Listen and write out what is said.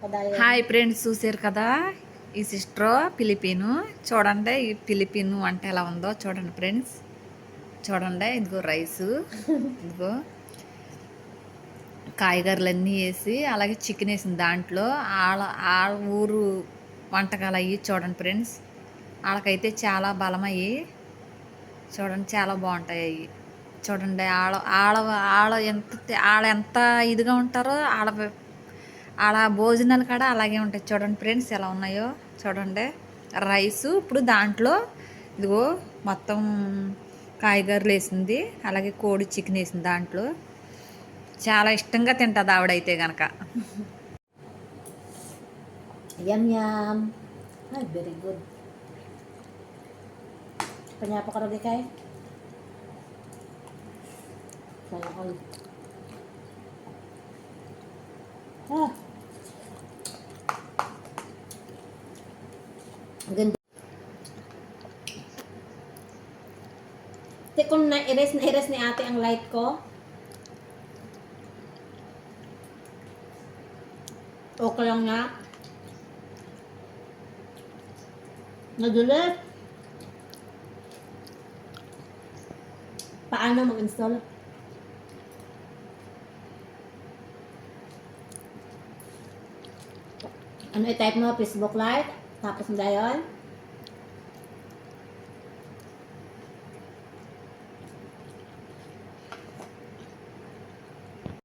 Hi friends, చూసారు కదా ఈ సిస్టర్ ఫిలిపీను. చూడండి ఈ ఫిలిపీను అంటే ఎలా ఉందో చూడండి ఫ్రెండ్స్. చూడండి, ఇదిగో రైసు, ఇదిగో కాయగూరలన్నీ వేసి అలాగే చికెన్ వేసింది దాంట్లో. వాళ్ళ ఊరు వంటకాలు అయ్యి చూడండి ఫ్రెండ్స్. వాళ్ళకైతే చాలా బలం అయ్యి చూడండి, చాలా బాగుంటాయి అవి. చూడండి వాళ్ళ ఎంత ఇదిగా ఉంటారో వాళ్ళ భోజనాలు కూడా అలాగే ఉంటాయి. చూడండి ఫ్రెండ్స్ ఎలా ఉన్నాయో చూడండి. రైసు ఇప్పుడు దాంట్లో ఇదిగో మొత్తం కాయగూరలు వేసింది, అలాగే కోడి చికెన్ వేసింది దాంట్లో. చాలా ఇష్టంగా తింటుంది ఆవిడైతే కనుక. Yum yum. Ay, very good. Kanya pa karami kay? Saya ko. Ah. Ganda. Te kung na-erase ni ate ang light ko. Okay lang nga. Nagulit. Paano mag-install? Ano i-type mo? Facebook Lite? Tapos na yun?